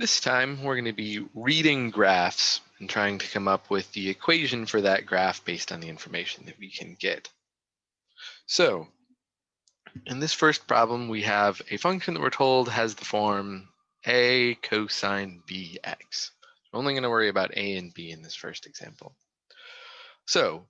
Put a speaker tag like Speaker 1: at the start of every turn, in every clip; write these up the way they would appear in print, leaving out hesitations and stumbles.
Speaker 1: This time we're going to be reading graphs and trying to come up with the equation for that graph based on the information that we can get. So in this first problem, we have a function that we're told has the form a cosine bx. We're only going to worry about a and b in this first example. So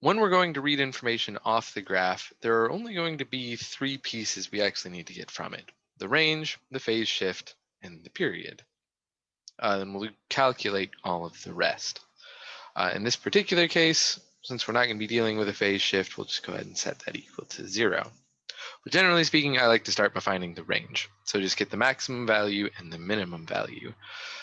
Speaker 1: when we're going to read information off the graph, there are only going to be three pieces we actually need to get from it: the range, the phase shift, and the period. Then we'll calculate all of the rest. In this particular case, since we're not going to be dealing with a phase shift, we'll just go ahead and set that equal to 0. But generally speaking, I like to start by finding the range. So just get the maximum value and the minimum value.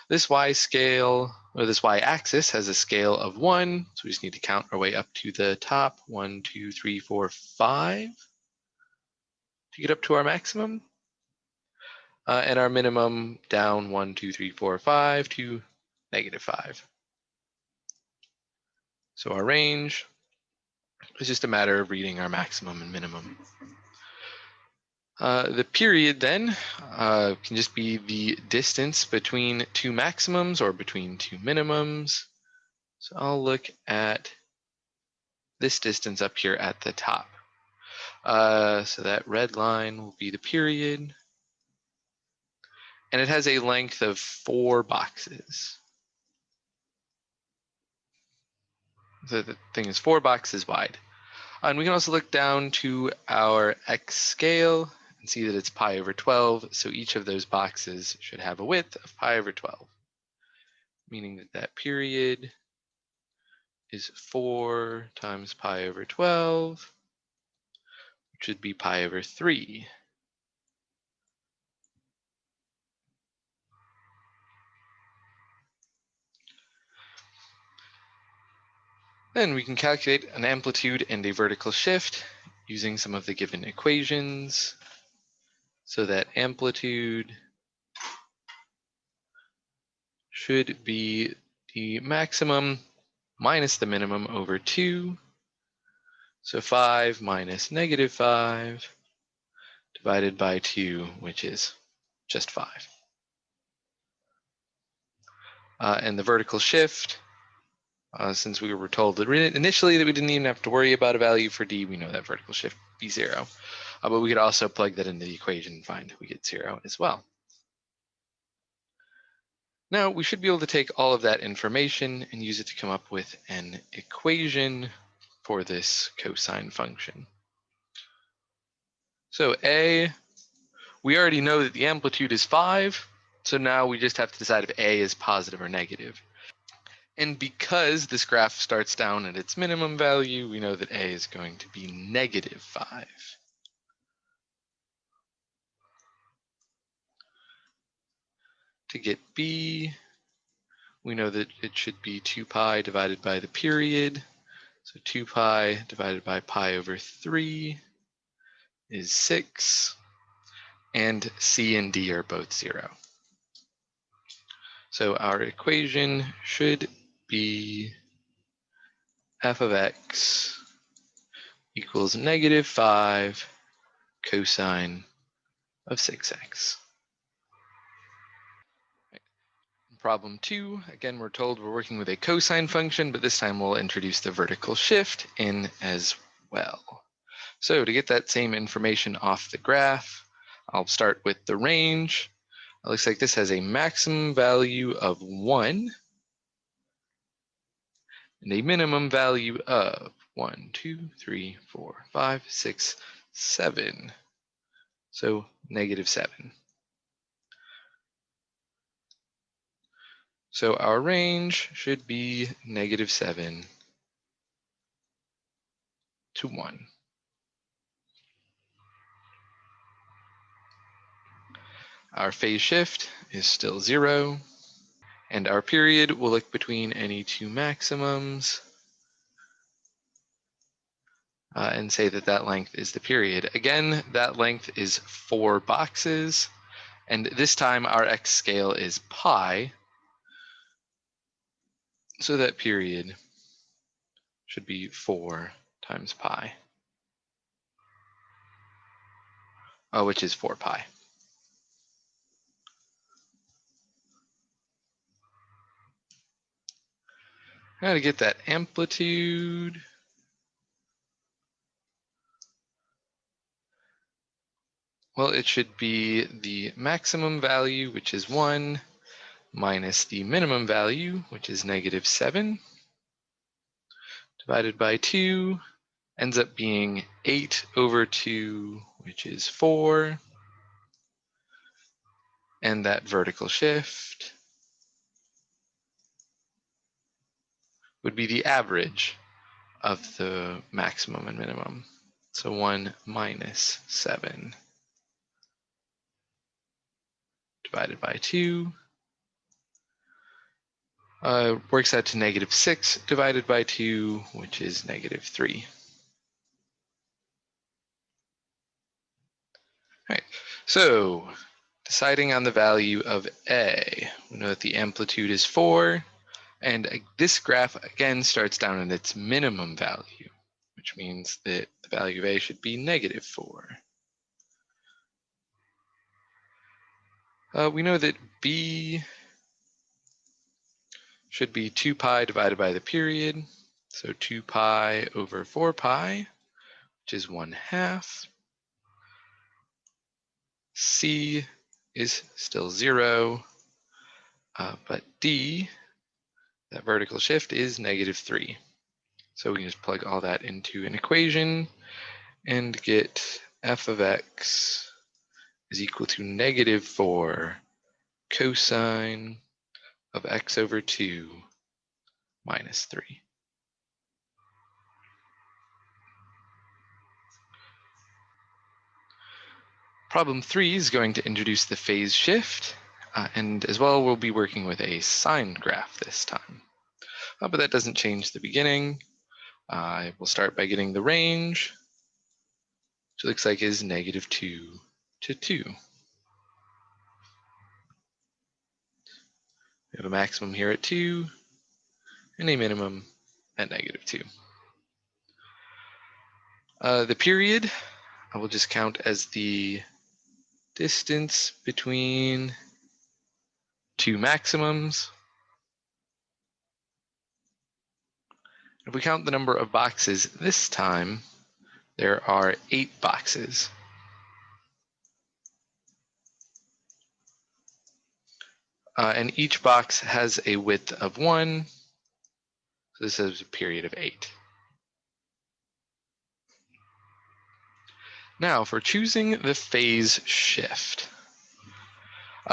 Speaker 1: This this y-axis has a scale of 1, so we just need to count our way up to the top. 1, 2, 3, 4, 5 to get up to our maximum. And our minimum down 1, 2, 3, 4, 5 to -5. So our range is just a matter of reading our maximum and minimum. The period then can just be the distance between two maximums or between two minimums. So I'll look at this distance up here at the top. So that red line will be the period. And it has a length of 4 boxes. So the thing is 4 boxes wide. And we can also look down to our x scale and see that it's pi over 12. So each of those boxes should have a width of pi over 12, meaning that that period is 4 times pi over 12, which would be pi over 3. Then we can calculate an amplitude and a vertical shift using some of the given equations. So that amplitude should be the maximum minus the minimum over 2. So 5 minus -5 divided by 2, which is just 5. And the vertical shift, since we were told that initially that we didn't even have to worry about a value for d, we know that vertical shift be 0. But we could also plug that into the equation and find we get 0 as well. Now we should be able to take all of that information and use it to come up with an equation for this cosine function. So A, we already know that the amplitude is 5, so now we just have to decide if A is positive or negative. And because this graph starts down at its minimum value, we know that A is going to be -5. To get B, we know that it should be 2 pi divided by the period. So 2 pi divided by pi over 3 is 6. And C and D are both 0. So our equation should be f of x equals -5 cosine of 6x. Problem 2, again, we're told we're working with a cosine function, but this time we'll introduce the vertical shift in as well. So to get that same information off the graph, I'll start with the range. It looks like this has a maximum value of 1 and a minimum value of 1, 2, 3, 4, 5, 6, 7. So -7. So our range should be -7 to 1. Our phase shift is still 0. And our period will look between any two maximums and say that that length is the period. Again, that length is 4 boxes. And this time our x scale is pi. So that period should be 4 times pi, which is 4 pi. How to get that amplitude? Well, it should be the maximum value, which is 1, minus the minimum value, which is -7, divided by 2, ends up being 8 over 2, which is 4, and that vertical shift would be the average of the maximum and minimum. So 1 minus 7 divided by 2 works out to -6 divided by 2, which is -3. All right, so deciding on the value of A, we know that the amplitude is 4, and this graph again starts down at its minimum value, which means that the value of A should be -4. We know that B should be 2 pi divided by the period, so 2 pi over 4 pi, which is 1/2. C is still 0, but D, that vertical shift, is -3. So we can just plug all that into an equation and get f of x is equal to -4 cosine of x over 2 minus 3. Problem 3 is going to introduce the phase shift, and as well we'll be working with a sine graph this time. But that doesn't change the beginning. We'll start by getting the range, which looks like is -2 to 2. We have a maximum here at 2 and a minimum at -2. The period I will just count as the distance between two maximums. If we count the number of boxes this time, there are 8 boxes. And each box has a width of 1, so this is a period of 8. Now, for choosing the phase shift.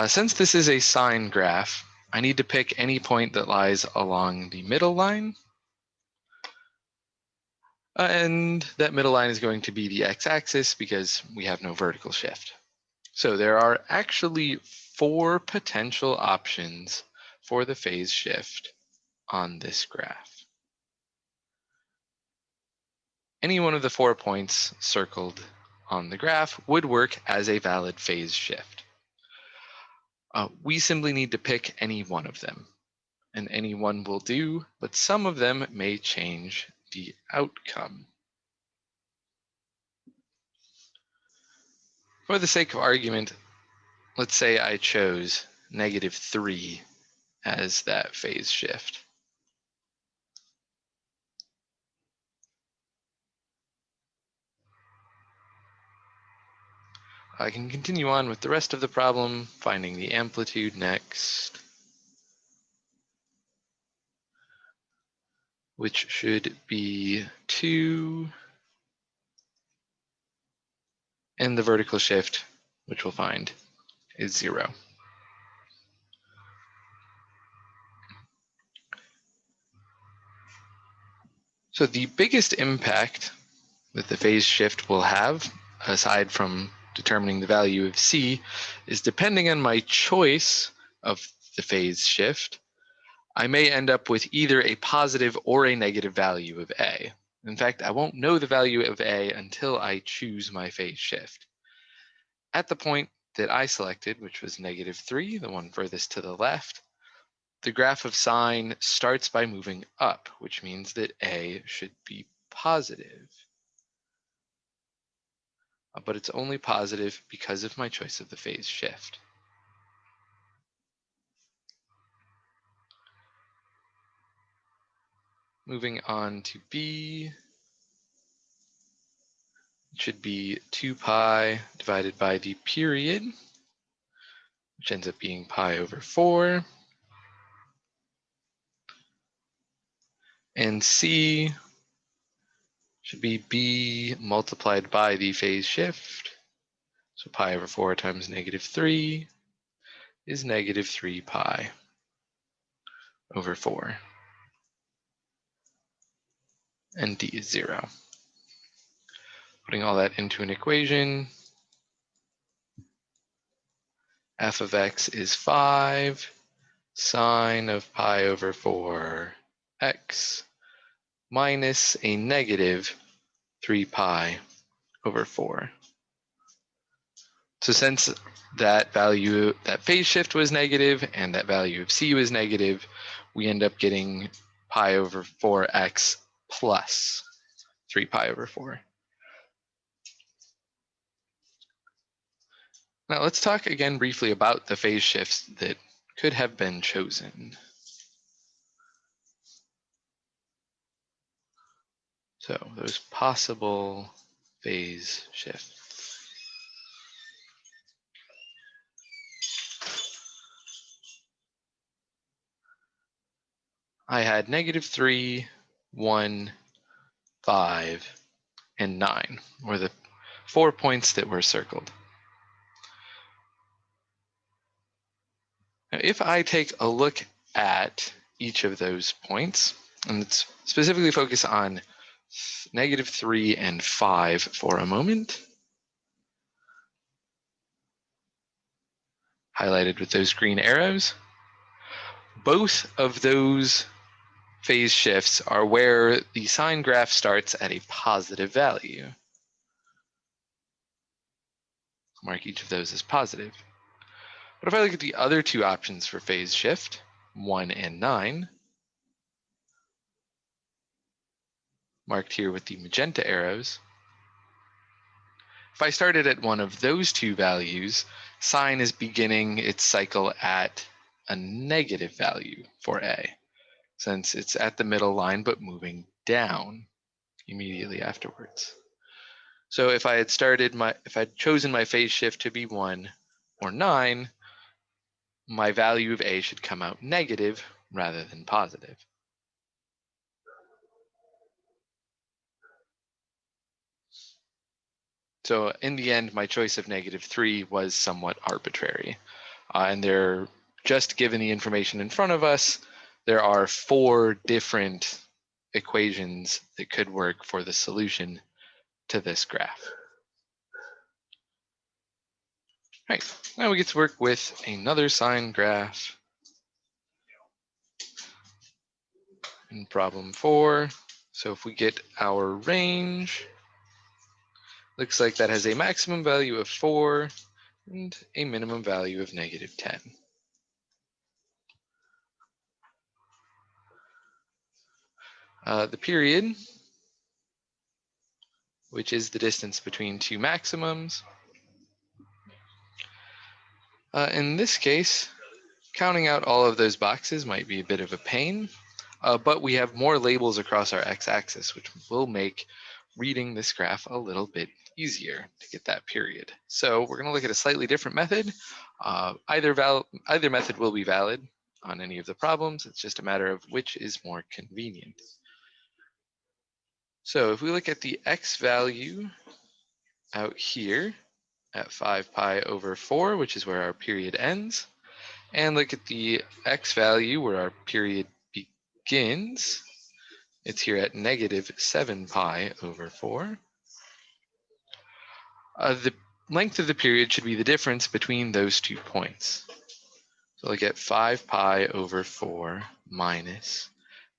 Speaker 1: Since this is a sine graph, I need to pick any point that lies along the middle line. And that middle line is going to be the x-axis because we have no vertical shift. So there are actually 4 potential options for the phase shift on this graph. Any one of the 4 points circled on the graph would work as a valid phase shift. We simply need to pick any one of them, and any one will do, but some of them may change the outcome. For the sake of argument, let's say I chose -3 as that phase shift. I can continue on with the rest of the problem, finding the amplitude next, which should be 2, and the vertical shift, which we'll find, is 0. So the biggest impact that the phase shift will have, aside from determining the value of C, is depending on my choice of the phase shift, I may end up with either a positive or a negative value of A. In fact, I won't know the value of A until I choose my phase shift. At the point that I selected, which was -3, the one furthest to the left, the graph of sine starts by moving up, which means that A should be positive. But it's only positive because of my choice of the phase shift. Moving on to B, it should be 2 pi divided by the period, which ends up being pi over 4. And C should be B multiplied by the phase shift. So pi over 4 times -3 is -3 pi over 4. And D is 0. Putting all that into an equation, f of x is 5 sine of pi over 4 x minus a -3 pi over 4. So since that value, that phase shift was negative and that value of c was negative, we end up getting pi over 4x plus 3 pi over 4. Now let's talk again briefly about the phase shifts that could have been chosen. So those possible phase shifts. I had -3, 1, 5, and 9 were the 4 points that were circled. Now, if I take a look at each of those points, and let's specifically focus on -3 and 5 for a moment, highlighted with those green arrows, both of those phase shifts are where the sine graph starts at a positive value. Mark each of those as positive. But if I look at the other two options for phase shift, 1 and 9, marked here with the magenta arrows, if I started at one of those two values, sine is beginning its cycle at a negative value for A, since it's at the middle line but moving down immediately afterwards. So if I had chosen my phase shift to be 1 or 9, my value of A should come out negative rather than positive. So in the end, my choice of -3 was somewhat arbitrary. And they're just given the information in front of us, there are 4 different equations that could work for the solution to this graph. All right, now we get to work with another sine graph in problem 4. So if we get our range, looks like that has a maximum value of 4 and a minimum value of -10. The period, which is the distance between two maximums. In this case, counting out all of those boxes might be a bit of a pain, but we have more labels across our x-axis, which will make reading this graph a little bit easier to get that period. So we're going to look at a slightly different method. Either method will be valid on any of the problems. It's just a matter of which is more convenient. So if we look at the x value out here at 5 pi over 4, which is where our period ends, and look at the x value where our period begins, it's here at -7 pi over 4. The length of the period should be the difference between those 2 points. So look at 5 pi over 4 minus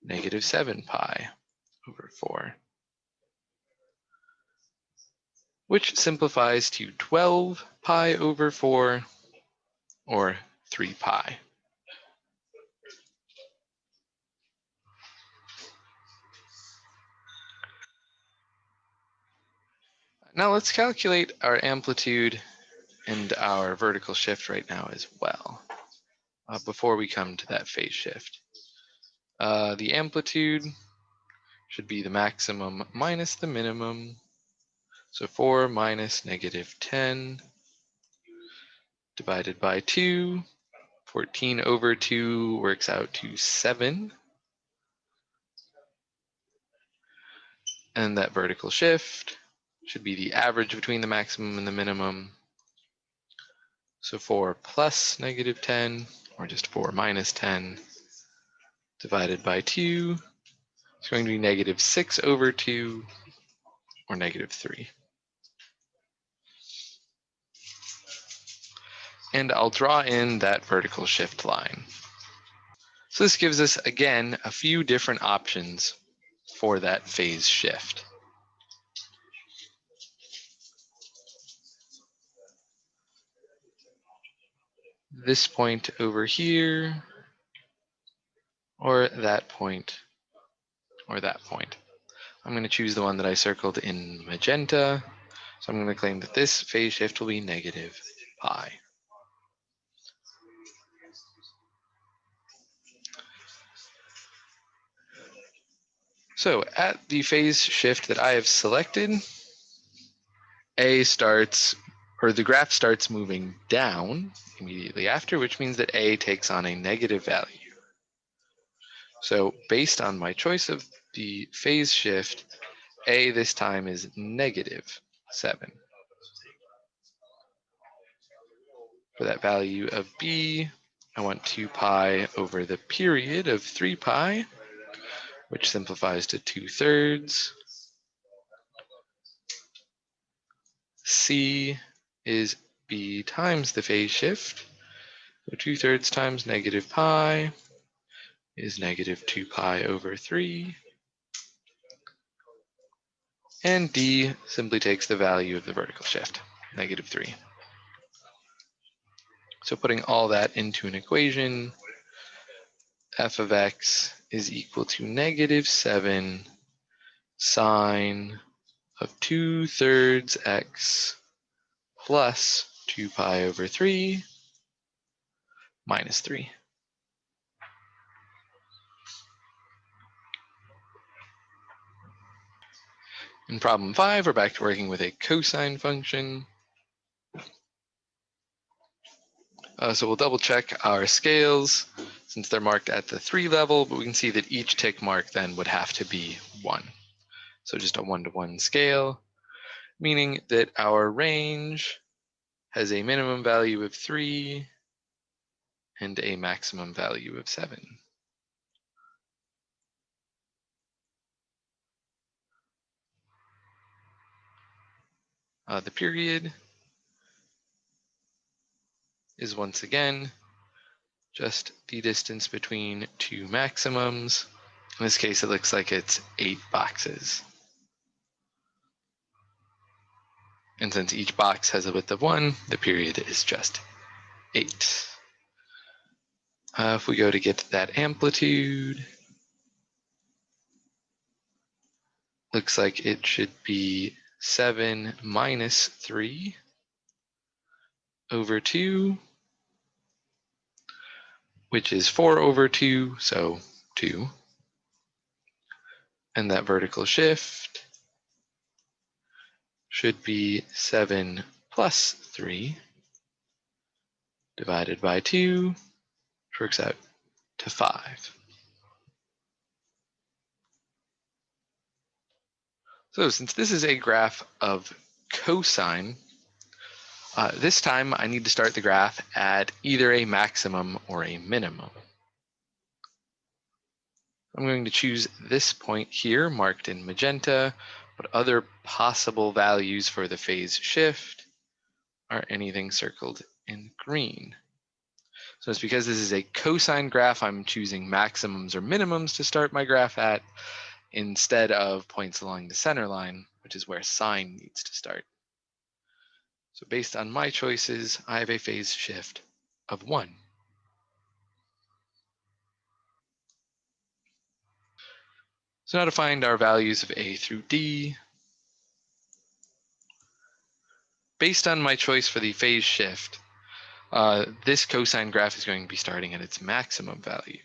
Speaker 1: -7 pi over 4, which simplifies to 12 pi over 4, or 3 pi. Now let's calculate our amplitude and our vertical shift right now as well, before we come to that phase shift. The amplitude should be the maximum minus the minimum. So 4 minus negative 10 divided by 2. 14 over 2 works out to 7. And that vertical shift should be the average between the maximum and the minimum. So 4 plus negative 10, or just 4 minus 10, divided by 2, is going to be negative 6 over 2, or negative 3. And I'll draw in that vertical shift line. So this gives us, again, a few different options for that phase shift. This point over here, or that point, or that point. I'm going to choose the one that I circled in magenta. So I'm going to claim that this phase shift will be negative pi. So at the phase shift that I have selected, the graph starts moving down immediately after, which means that A takes on a negative value. So based on my choice of the phase shift, A this time is negative 7. For that value of B, I want 2 pi over the period of 3 pi, which simplifies to 2/3. C is B times the phase shift. So 2/3 times negative pi is negative 2 pi over 3. And D simply takes the value of the vertical shift, negative 3. So putting all that into an equation, f of x is equal to negative 7 sine of 2/3 x plus 2 pi over 3 minus 3. In problem 5, we're back to working with a cosine function. So we'll double check our scales since they're marked at the 3 level, but we can see that each tick mark then would have to be 1. So just a 1-to-1 scale, meaning that our range has a minimum value of 3 and a maximum value of 7. The period is once again just the distance between two maximums. In this case, it looks like it's 8 boxes. And since each box has a width of 1, the period is just 8. If we go to get that amplitude, looks like it should be 7 minus 3 over 2, which is 4 over 2, so 2. And that vertical shift should be 7 plus 3 divided by 2, which works out to 5. So since this is a graph of cosine, this time I need to start the graph at either a maximum or a minimum. I'm going to choose this point here marked in magenta, but other possible values for the phase shift are anything circled in green. So it's because this is a cosine graph, I'm choosing maximums or minimums to start my graph at instead of points along the center line, which is where sine needs to start. So based on my choices, I have a phase shift of 1. So now to find our values of A through D, based on my choice for the phase shift, this cosine graph is going to be starting at its maximum value.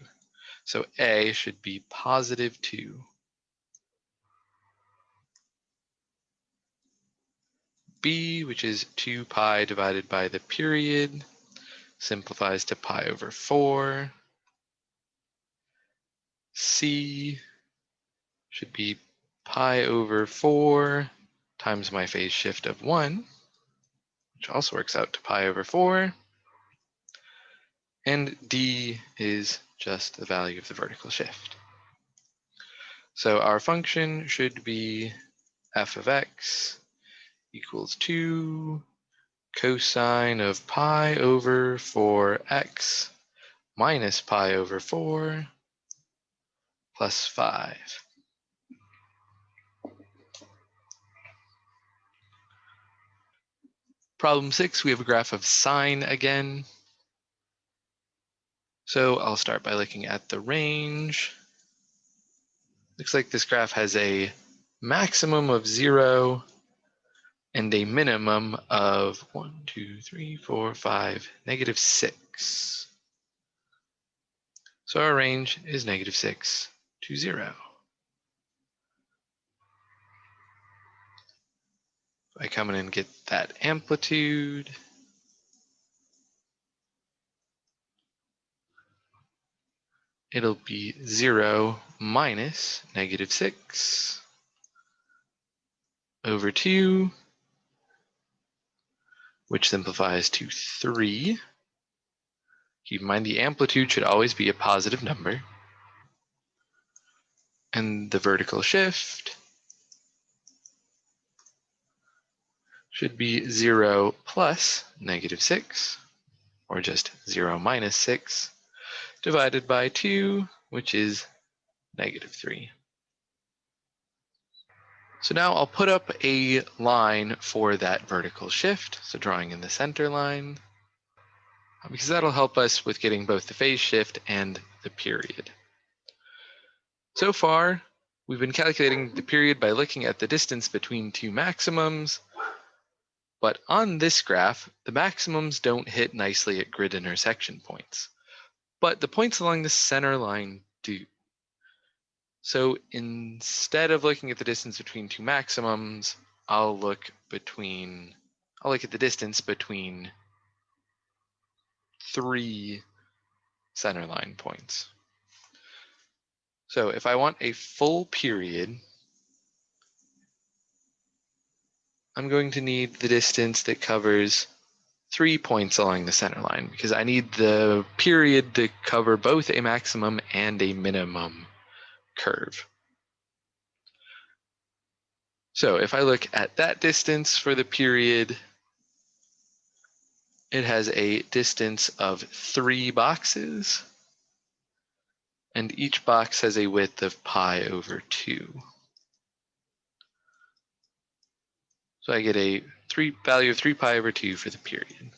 Speaker 1: So A should be positive 2. b, which is 2 pi divided by the period, simplifies to pi over 4. C should be pi over 4 times my phase shift of 1, which also works out to pi over 4. And D is just the value of the vertical shift. So our function should be f of x equals 2 cosine of pi over 4x minus pi over 4 plus 5. Problem 6, we have a graph of sine again. So I'll start by looking at the range. Looks like this graph has a maximum of 0 and a minimum of 1, 2, 3, 4, 5, -6. So our range is -6 to 0. If I come in and get that amplitude, it'll be 0 minus -6 over 2, which simplifies to 3. Keep in mind the amplitude should always be a positive number. And the vertical shift should be 0 plus -6, or just 0 minus 6, divided by 2, which is -3. So now I'll put up a line for that vertical shift, so drawing in the center line, because that'll help us with getting both the phase shift and the period. So far, we've been calculating the period by looking at the distance between two maximums, but on this graph, the maximums don't hit nicely at grid intersection points, but the points along the center line do. So instead of looking at the distance between two maximums, I'll look at the distance between 3 centerline points. So if I want a full period, I'm going to need the distance that covers 3 points along the center line, because I need the period to cover both a maximum and a minimum curve. So if I look at that distance for the period, it has a distance of 3 boxes, and each box has a width of pi over 2. So I get a value of 3 pi over 2 for the period.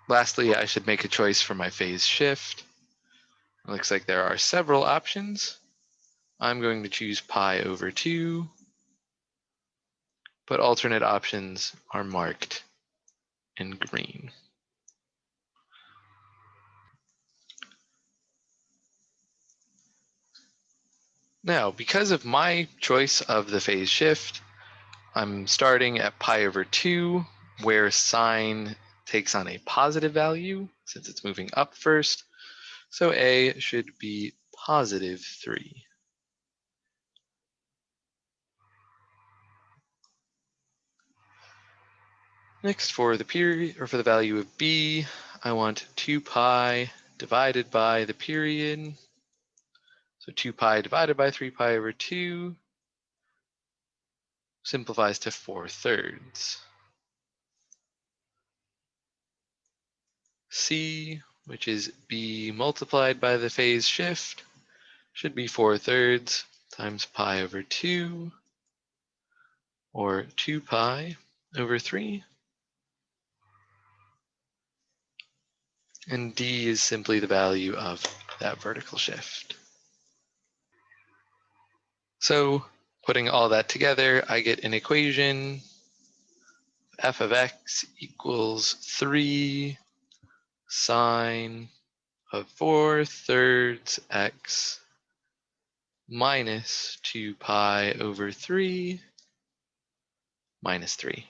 Speaker 1: Lastly, I should make a choice for my phase shift. It looks like there are several options. I'm going to choose pi over 2, but alternate options are marked in green. Now, because of my choice of the phase shift, I'm starting at pi over 2, where sine takes on a positive value since it's moving up first. So A should be +3. Next, for the period, or for the value of B, I want 2 pi divided by the period. So 2 pi divided by 3 pi over 2 simplifies to 4/3. C, which is B multiplied by the phase shift, should be 4/3 times pi over 2, or 2 pi over 3. And D is simply the value of that vertical shift. So putting all that together, I get an equation. F of x equals 3 sine of 4/3 x minus 2 pi over 3 minus 3.